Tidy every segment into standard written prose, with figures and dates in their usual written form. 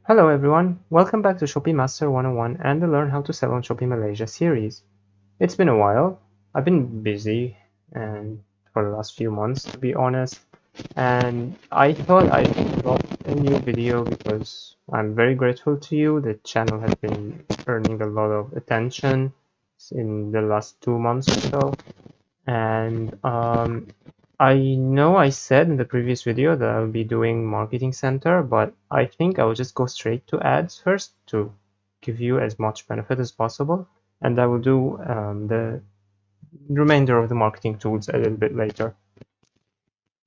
Hello everyone, welcome back to Shopee Master 101 and the Learn How to Sell on Shopee Malaysia series. It's been a while. I've been busy and for the last few months to be honest, and I thought I'd drop a new video because I'm very grateful to you. The channel has been earning a lot of attention in the last 2 months or so, and I know I said in the previous video that I'll be doing Marketing Center, but I think I will just go straight to ads first to give you as much benefit as possible, and I will do the remainder of the marketing tools a little bit later.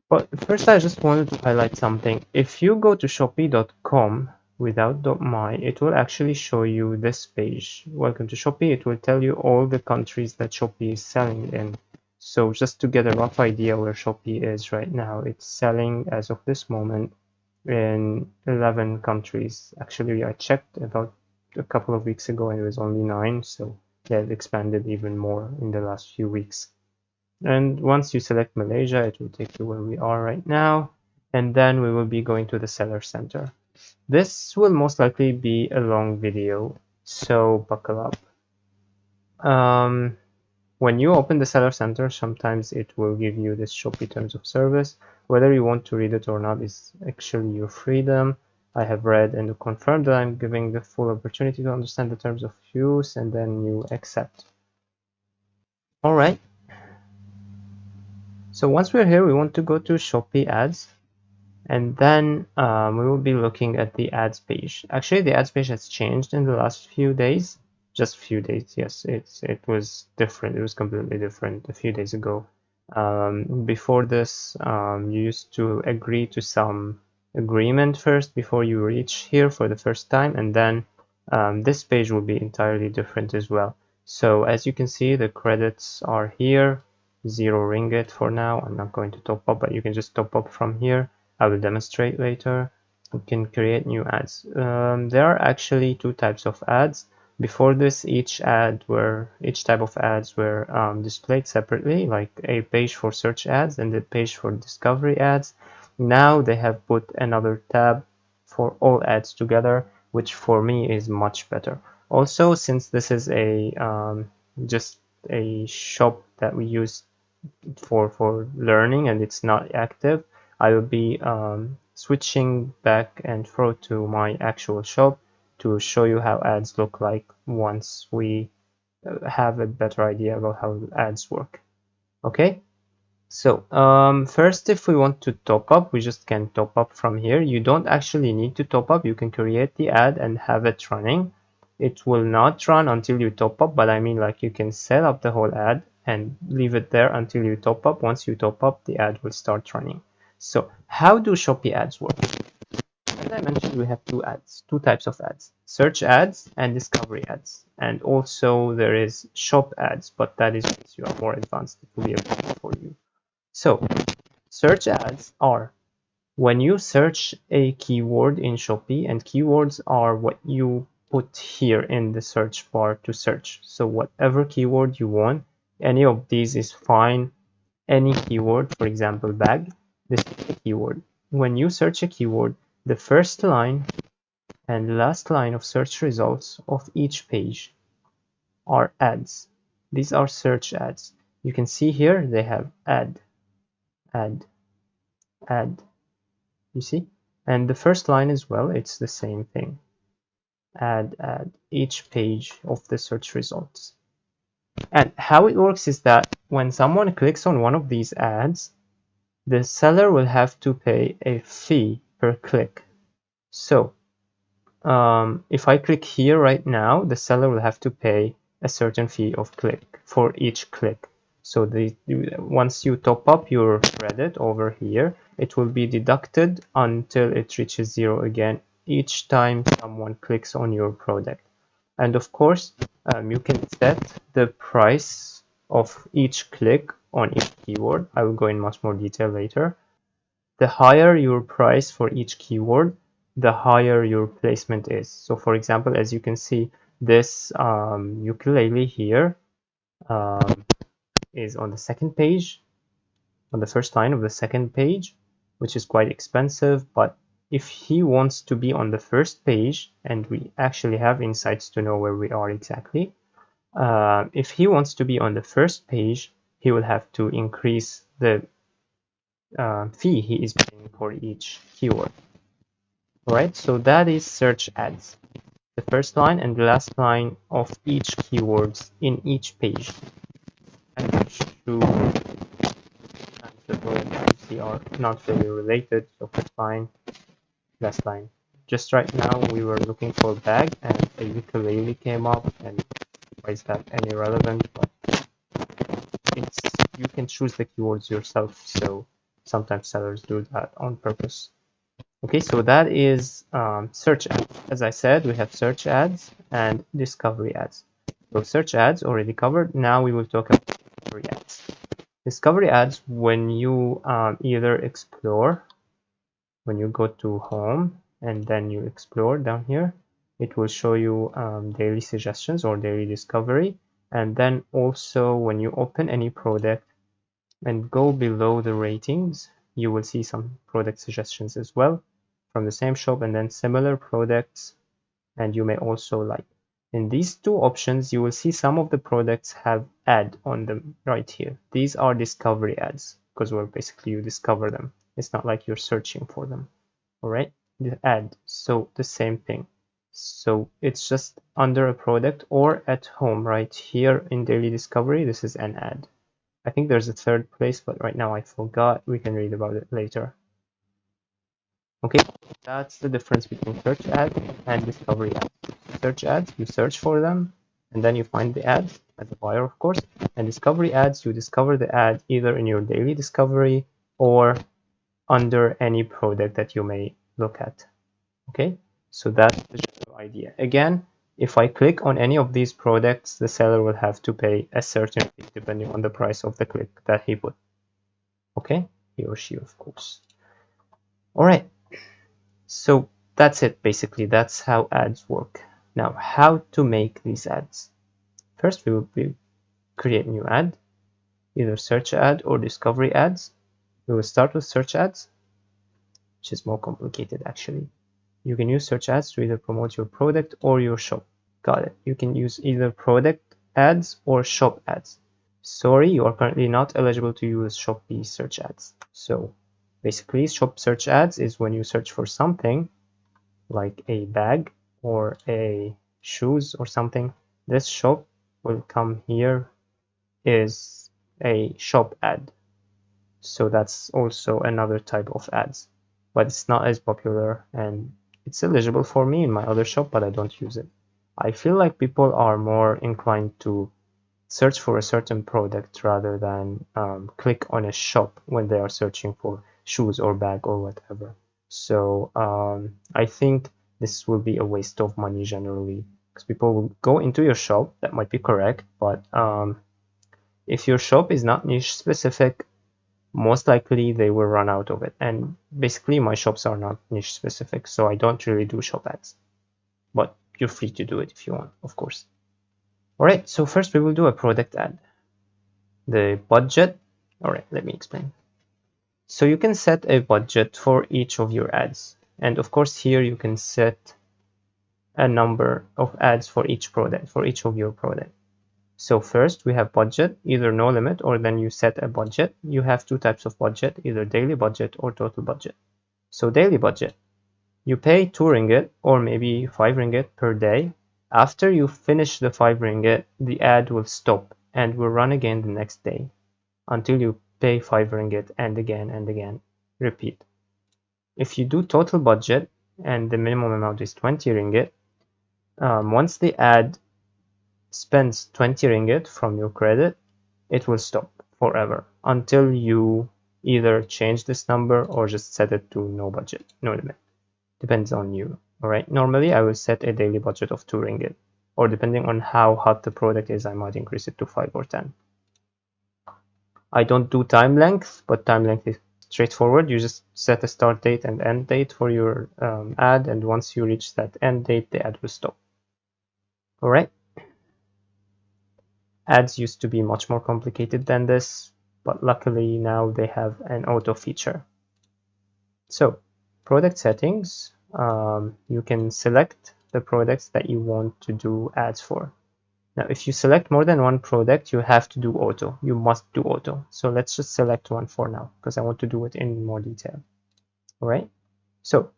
But first, I just wanted to highlight something. If you go to shopee.com without .my, it will actually show you this page. Welcome to Shopee. It will tell you all the countries that Shopee is selling in. So just to get a rough idea where Shopee is right now, it's selling as of this moment in 11 countries. Actually, I checked about a couple of weeks ago and it was only 9, so yeah, it expanded even more in the last few weeks. And once you select Malaysia, it will take you where we are right now, and then we will be going to the Seller Center. This will most likely be a long video, so buckle up. When you open the Seller Center, sometimes it will give you this Shopee Terms of Service. Whether you want to read it or not is actually your freedom. I have read and confirmed that I'm giving the full opportunity to understand the terms of use, and then you accept. All right. So once we're here, we want to go to Shopee Ads, and then we will be looking at the ads page. Actually, the ads page has changed in the last few days. Just a few days, yes. It was different. It was completely different a few days ago. Before this, you used to agree to some agreement first before you reach here for the first time, and then this page will be entirely different as well. So as you can see, the credits are here, 0 ringgit for now. I'm not going to top up, but you can just top up from here. I will demonstrate later. You can create new ads. There are actually two types of ads. Before this, each type of ads were displayed separately, like a page for search ads and a page for discovery ads. Now they have put another tab for all ads together, which for me is much better. Also, since this is a just a shop that we use for learning and it's not active, I will be switching back and forth to my actual shop to show you how ads look like once we have a better idea about how ads work. Okay, so first, if we want to top up, we just can top up from here. You don't actually need to top up. You can create the ad and have it running. It will not run until you top up, but I mean, like, you can set up the whole ad and leave it there until you top up. Once you top up, the ad will start running. So how do Shopee ads work? As I mentioned, we have two types of ads: search ads and discovery ads. And also there is shop ads, but that is once you are more advanced, it will be a problem for you. So search ads are when you search a keyword in Shopee, and keywords are what you put here in the search bar to search. So whatever keyword you want, any of these is fine. Any keyword, for example, bag, this is a keyword. When you search a keyword, the first line and last line of search results of each page are ads. These are search ads. You can see here they have ad, ad, ad. You see? And the first line as well, it's the same thing. Add each page of the search results. And how it works is that when someone clicks on one of these ads, the seller will have to pay a fee per click. So if I click here right now, the seller will have to pay a certain fee of click for each click. So once you top up your credit over here, it will be deducted until it reaches 0 again each time someone clicks on your product. And of course, you can set the price of each click on each keyword. I will go in much more detail later. The higher your price for each keyword, the higher your placement is. So for example, as you can see, this ukulele here is on the second page, on the first line of the second page, which is quite expensive, but if he wants to be on the first page, and we actually have insights to know where we are exactly, if he wants to be on the first page, he will have to increase the fee he is paying for each keyword. Alright, so that is search ads. The first line and the last line of each keywords in each page. And to the are not really related, so that's fine. Last line. Just right now we were looking for a bag and a ukulele came up, and why is that any relevant? But it's, you can choose the keywords yourself, so sometimes sellers do that on purpose. Okay, so that is search ads. As I said, we have search ads and discovery ads. So search ads already covered. Now we will talk about discovery ads. Discovery ads, when you either explore, when you go to home and then you explore down here, it will show you daily suggestions or daily discovery. And then also when you open any product and go below the ratings, you will see some product suggestions as well from the same shop, and then similar products. And you may also, like in these two options, you will see some of the products have ad on them right here. These are discovery ads because we're basically, you discover them. It's not like you're searching for them. All right, the ad, so the same thing. So it's just under a product or at home right here in daily discovery. This is an ad. I think there's a third place, but right now I forgot. We can read about it later. Okay, that's the difference between search ads and discovery ads. Search ads, you search for them, and then you find the ads as a buyer, of course. And discovery ads, you discover the ad either in your daily discovery or under any product that you may look at. Okay, so that's the general idea. Again, if I click on any of these products, the seller will have to pay a certain fee depending on the price of the click that he put. Okay, he or she, of course. All right, so that's it basically. That's how ads work. Now, how to make these ads? First, we will create a new ad, either search ad or discovery ads. We will start with search ads, which is more complicated actually. You can use search ads to either promote your product or your shop. Got it. You can use either product ads or shop ads. Sorry, you are currently not eligible to use Shopee search ads. So basically, shop search ads is when you search for something like a bag or a shoes or something. This shop will come here is a shop ad. So that's also another type of ads, but it's not as popular and it's eligible for me in my other shop, but I don't use it. I feel like people are more inclined to search for a certain product rather than click on a shop when they are searching for shoes or bag or whatever. So I think this will be a waste of money generally, because people will go into your shop. That might be correct, but if your shop is not niche specific, most likely they will run out of it. And basically my shops are not niche specific, so I don't really do shop ads, but you're free to do it if you want, of course. All right, so first we will do a product ad. The budget, all right, let me explain. So you can set a budget for each of your ads. And of course here you can set a number of ads for each product, for each of your product. So first we have budget, either no limit or then you set a budget. You have two types of budget, either daily budget or total budget. So daily budget, you pay 2 ringgit or maybe 5 ringgit per day. After you finish the 5 ringgit, the ad will stop and will run again the next day until you pay 5 ringgit and again, repeat. If you do total budget and the minimum amount is 20 ringgit, once the ad spends 20 ringgit from your credit, it will stop forever until you either change this number or just set it to no budget, no limit. Depends on you. All right. Normally, I will set a daily budget of 2 ringgit, or depending on how hot the product is, I might increase it to 5 or 10. I don't do time length, but time length is straightforward. You just set a start date and end date for your ad, and once you reach that end date, the ad will stop. All right. Ads used to be much more complicated than this, but luckily now they have an auto feature. So product settings, you can select the products that you want to do ads for. Now, if you select more than one product, you have to do auto. You must do auto. So let's just select one for now because I want to do it in more detail. All right. So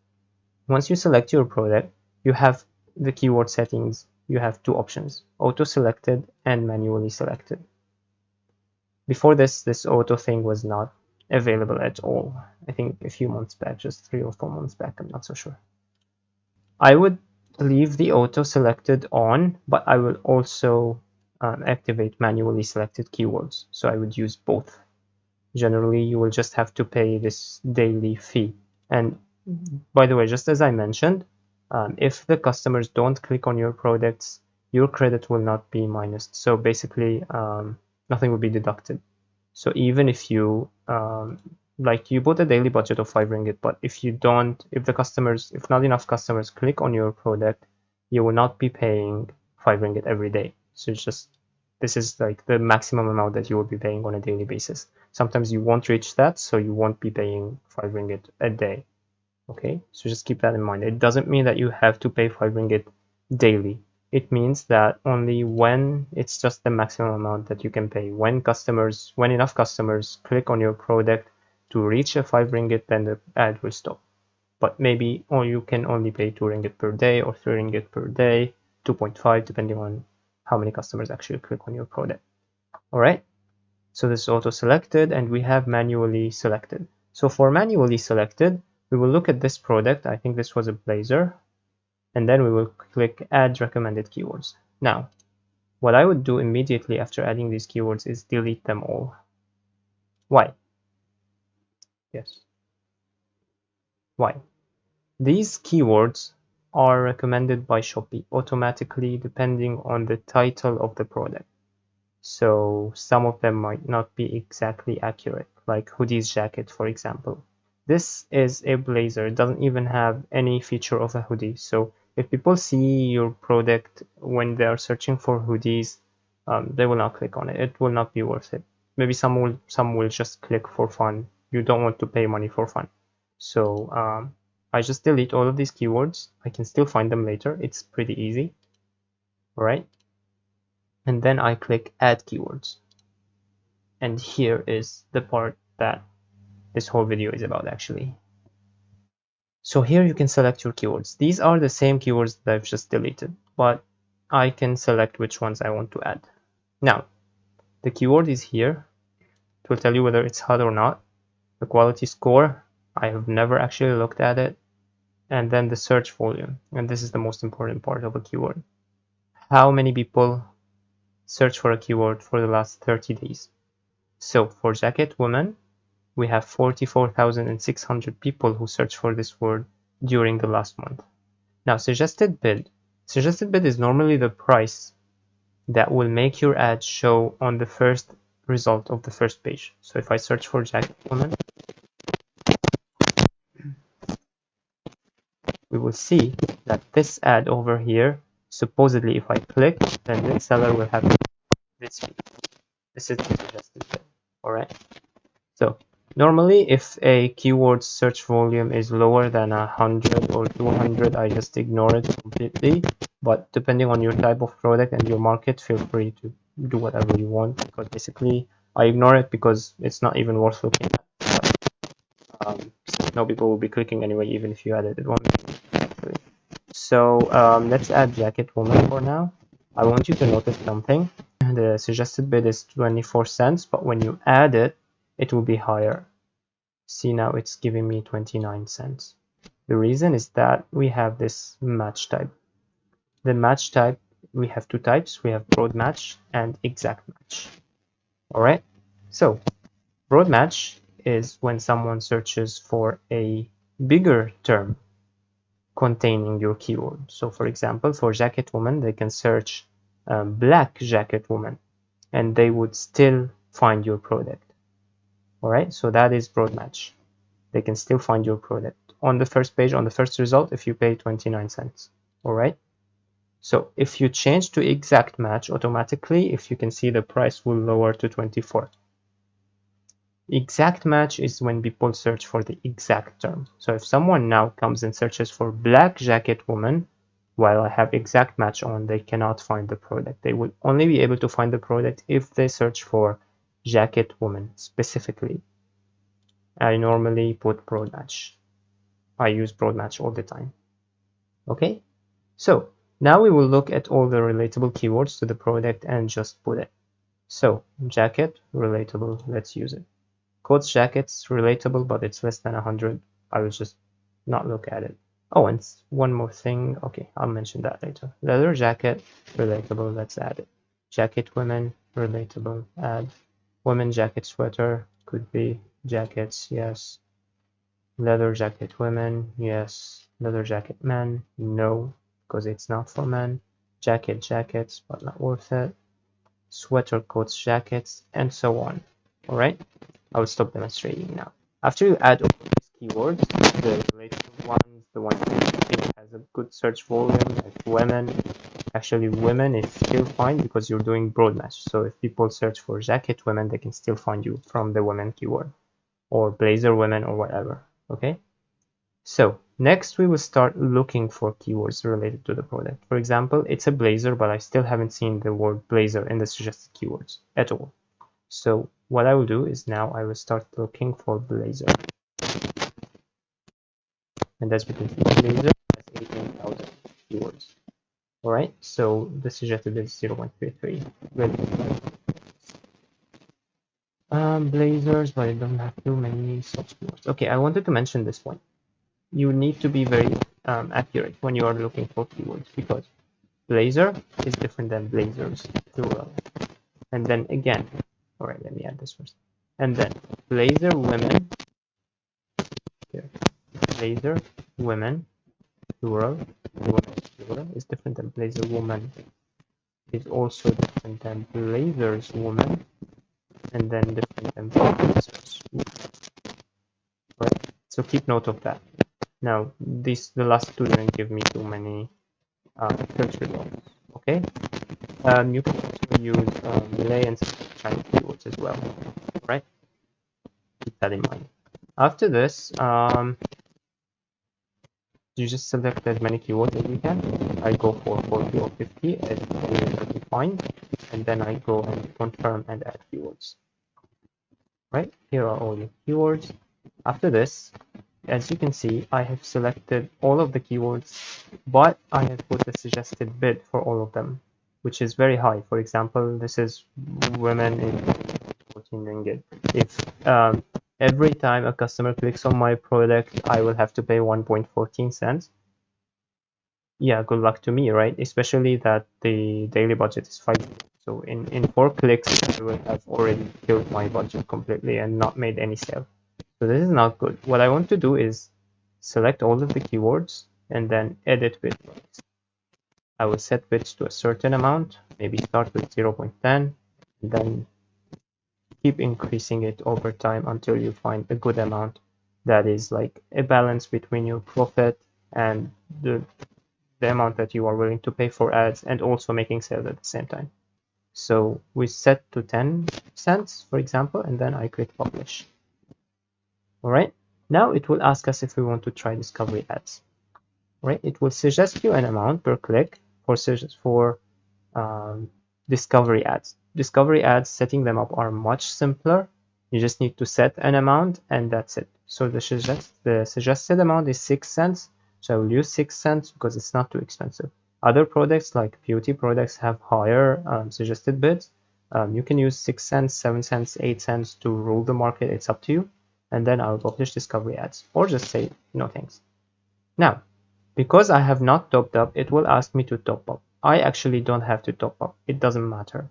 once you select your product, you have the keyword settings. You have two options, auto selected and manually selected. Before this auto thing was not available at all. I think a few months back, just 3 or 4 months back, I'm not so sure. I would leave the auto selected on, but I will also activate manually selected keywords. So I would use both. Generally, you will just have to pay this daily fee. And by the way, just as I mentioned, if the customers don't click on your products, your credit will not be minused. So basically, nothing will be deducted. So even if you like you put a daily budget of 5 ringgit, but if not enough customers click on your product, you will not be paying 5 ringgit every day. So it's just this is like the maximum amount that you will be paying on a daily basis. Sometimes you won't reach that, so you won't be paying 5 ringgit a day. Okay, so just keep that in mind. It doesn't mean that you have to pay 5 ringgit daily. It means that only when it's just the maximum amount that you can pay. When enough customers click on your product to reach a 5 ringgit, then the ad will stop. But maybe or you can only pay 2 ringgit per day or 3 ringgit per day, 2.5 depending on how many customers actually click on your product. All right. So this is auto selected and we have manually selected. So for manually selected, we will look at this product. I think this was a blazer. And then we will click add recommended keywords. Now, what I would do immediately after adding these keywords is delete them all. Why? Yes. Why? These keywords are recommended by Shopee automatically depending on the title of the product. So some of them might not be exactly accurate, like hoodies jacket, for example. This is a blazer. It doesn't even have any feature of a hoodie. So if people see your product when they are searching for hoodies, they will not click on it. It will not be worth it. Maybe some will just click for fun. You don't want to pay money for fun. So I just delete all of these keywords. I can still find them later. It's pretty easy. All right. And then I click add keywords. And here is the part that this whole video is about actually. So here you can select your keywords. These are the same keywords that I've just deleted, but I can select which ones I want to add. Now, the keyword is here. It will tell you whether it's hot or not. The quality score, I have never actually looked at it. And then the search volume. And this is the most important part of a keyword. How many people search for a keyword for the last 30 days? So for jacket woman, we have 44,600 people who search for this word during the last month. Now, suggested bid. Suggested bid is normally the price that will make your ad show on the first result of the first page. So if I search for jacket woman, we will see that this ad over here, supposedly if I click, then this seller will have this fee. This is the suggested bid. All right. So normally if a keyword search volume is lower than 100 or 200, I just ignore it completely. But depending on your type of product and your market, feel free to do whatever you want. Because basically I ignore it because it's not even worth looking at. No people will be clicking anyway, even if you added it one. So let's add jacket woman for now. I want you to notice something. The suggested bid is 24 cents, but when you add it, it will be higher. See, now it's giving me 29 cents. The reason is that we have this match type. The match type, we have two types. We have broad match and exact match. All right. So broad match is when someone searches for a bigger term containing your keyword. So for example, for jacket woman, they can search black jacket woman and they would still find your product. All right. So that is broad match. They can still find your product on the first page, on the first result, if you pay 29 cents. All right. So if you change to exact match automatically, if you can see, the price will lower to 24. Exact match is when people search for the exact term. So if someone now comes and searches for black jacket woman, while I have exact match on, they cannot find the product. They will only be able to find the product if they search for jacket woman specifically. I normally put broad match. I use broad match all the time. Okay, so now we will look at all the relatable keywords to the product and just put it. So jacket, relatable, let's use it. Coats jackets, relatable, but it's less than 100. I will just not look at it. Oh, and one more thing. Okay, I'll mention that later. Leather jacket, relatable, let's add it. Jacket women, relatable, add. Women jacket sweater, could be jackets, yes. Leather jacket women, yes. Leather jacket men, no, because it's not for men. Jacket jackets, but not worth it. Sweater coats jackets, and so on. All right, I will stop demonstrating now. After you add all these keywords, the related ones, the ones that you think has a good search volume, like women, actually women is still fine because you're doing broad match. So if people search for jacket women, they can still find you from the women keyword, or blazer women, or whatever. Okay. So next we will start looking for keywords related to the product. For example, it's a blazer, but I still haven't seen the word blazer in the suggested keywords at all. So what I will do is now I will start looking for blazer. And as we can see, blazer has 18,000 keywords. All right, so the suggested is 0.33. Blazers, but I don't have too many such keywords. Okay, I wanted to mention this one. You need to be very accurate when you are looking for keywords because blazer is different than blazers, plural. And then again, all right, let me add this first. And then blazer women, here, blazer women, plural, plural is different than blazer woman. It's also different than blazers woman, and then different than blazers woman. Right? So keep note of that. Now, the last two didn't give me too many search results. Okay. You can also use Malay and Chinese keywords as well. Right? Keep that in mind. After this, you just select as many keywords as you can. I go for 40 or 50 as you find, and then I go and confirm and add keywords. Right, here are all your keywords. After this, as you can see, I have selected all of the keywords, but I have put the suggested bid for all of them, which is very high. For example, this is women in 14 ringgit. If every time a customer clicks on my product, I will have to pay 1.14 cents. Yeah, good luck to me, right? Especially that the daily budget is 5. So in 4 clicks, I will have already killed my budget completely and not made any sale. So this is not good. What I want to do is select all of the keywords and then edit bid price. I will set bids to a certain amount, maybe start with 0.10, and then keep increasing it over time until you find a good amount that is like a balance between your profit and the amount that you are willing to pay for ads and also making sales at the same time. So we set to 10 cents, for example, and then I click publish. All right. Now it will ask us if we want to try discovery ads. Right. It will suggest you an amount per click for discovery ads. Discovery ads, setting them up are much simpler. You just need to set an amount and that's it. So the suggested amount is 6 cents. So I will use 6 cents because it's not too expensive. Other products like beauty products have higher suggested bids. You can use 6 cents, 7 cents, 8 cents to rule the market. It's up to you. And then I'll publish discovery ads or just say no thanks. Now, because I have not topped up, it will ask me to top up. I actually don't have to top up. It doesn't matter.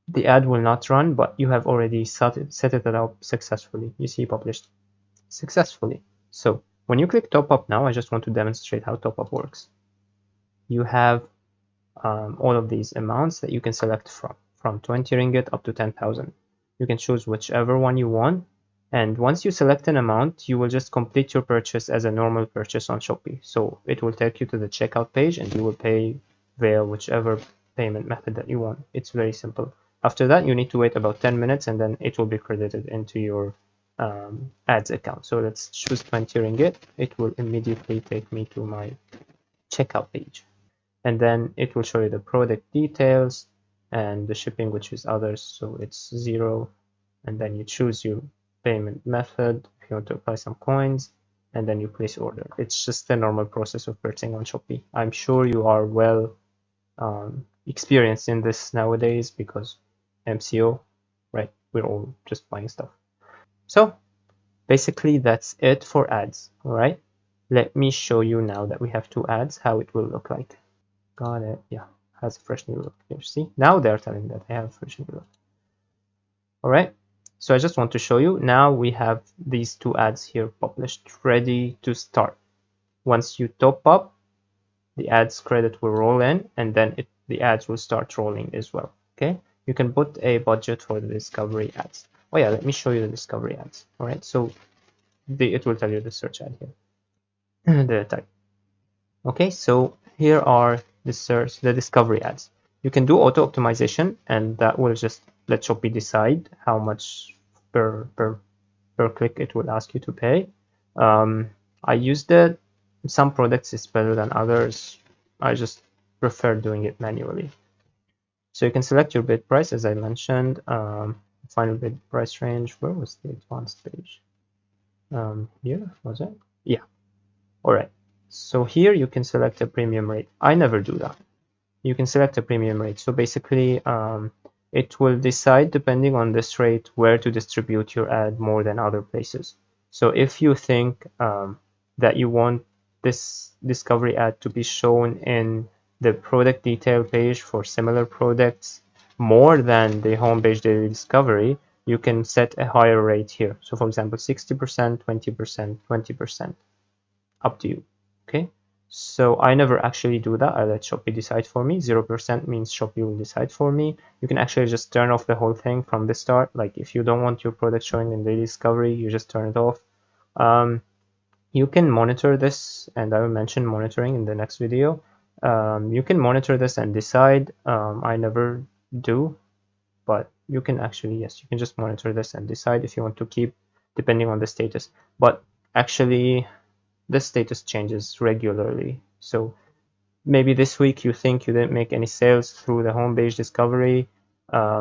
The ad will not run, but you have already set it up successfully. You see published successfully. So when you click top up now, I just want to demonstrate how top up works. You have all of these amounts that you can select from 20 ringgit up to 10,000. You can choose whichever one you want. And once you select an amount, you will just complete your purchase as a normal purchase on Shopee. So it will take you to the checkout page and you will pay via whichever payment method that you want. It's very simple. After that, you need to wait about 10 minutes and then it will be credited into your ads account. So let's choose 20 ringgit. It will immediately take me to my checkout page. And then it will show you the product details and the shipping, which is others. So it's 0. And then you choose your payment method if you want to apply some coins, and then you place order. It's just the normal process of purchasing on Shopee. I'm sure you are well experienced in this nowadays because MCO, right? We're all just buying stuff. So basically that's it for ads. All right. Let me show you now that we have 2 ads, how it will look like. Got it. Yeah, has a fresh new look. Here, see? Now they're telling that they have a fresh new look. All right. So I just want to show you. Now we have these 2 ads here published, ready to start. Once you top up, the ads credit will roll in, and then the ads will start rolling as well. Okay. You can put a budget for the discovery ads. Oh yeah, let me show you the discovery ads. All right. So it will tell you the search ad here, the type. Okay, so here are the discovery ads. You can do auto optimization, and that will just let Shopee decide how much per click it will ask you to pay. I used it. Some products is better than others. I just prefer doing it manually. So you can select your bid price, as I mentioned. Final bid price range. Where was the advanced page? Here was it? Yeah. All right. So here you can select a premium rate. I never do that. You can select a premium rate. So basically, it will decide depending on this rate where to distribute your ad more than other places. So if you think that you want this discovery ad to be shown in the product detail page for similar products more than the homepage daily discovery, you can set a higher rate here. So for example, 60%, 20%, 20%, up to you. Okay. So I never actually do that. I let Shopee decide for me. 0% means Shopee will decide for me. You can actually just turn off the whole thing from the start. Like if you don't want your product showing in daily discovery, you just turn it off. You can monitor this, and I will mention monitoring in the next video. You can monitor this and decide. I never do, but you can actually, yes, you can just monitor this and decide if you want to keep depending on the status. But actually, the status changes regularly. So maybe this week you think you didn't make any sales through the homepage discovery,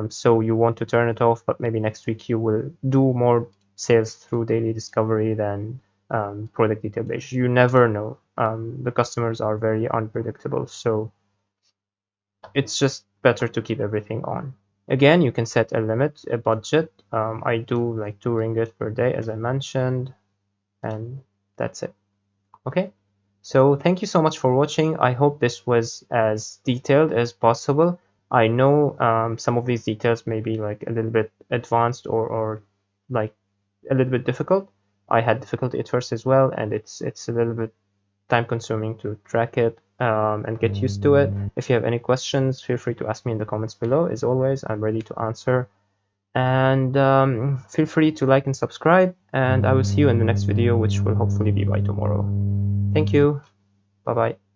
so you want to turn it off, but maybe next week you will do more sales through daily discovery than product detail page. You never know. The customers are very unpredictable, so it's just better to keep everything on. Again, you can set a limit, a budget. I do like 2 ringgit per day, as I mentioned, and that's it. Okay, so thank you so much for watching. I hope this was as detailed as possible. I know some of these details may be like a little bit advanced or like a little bit difficult. I had difficulty at first as well, and it's a little bit time consuming to track it and get used to it. If you have any questions, feel free to ask me in the comments below. As always, I'm ready to answer. And feel free to like and subscribe, and I will see you in the next video, which will hopefully be by tomorrow. Thank you. Bye bye.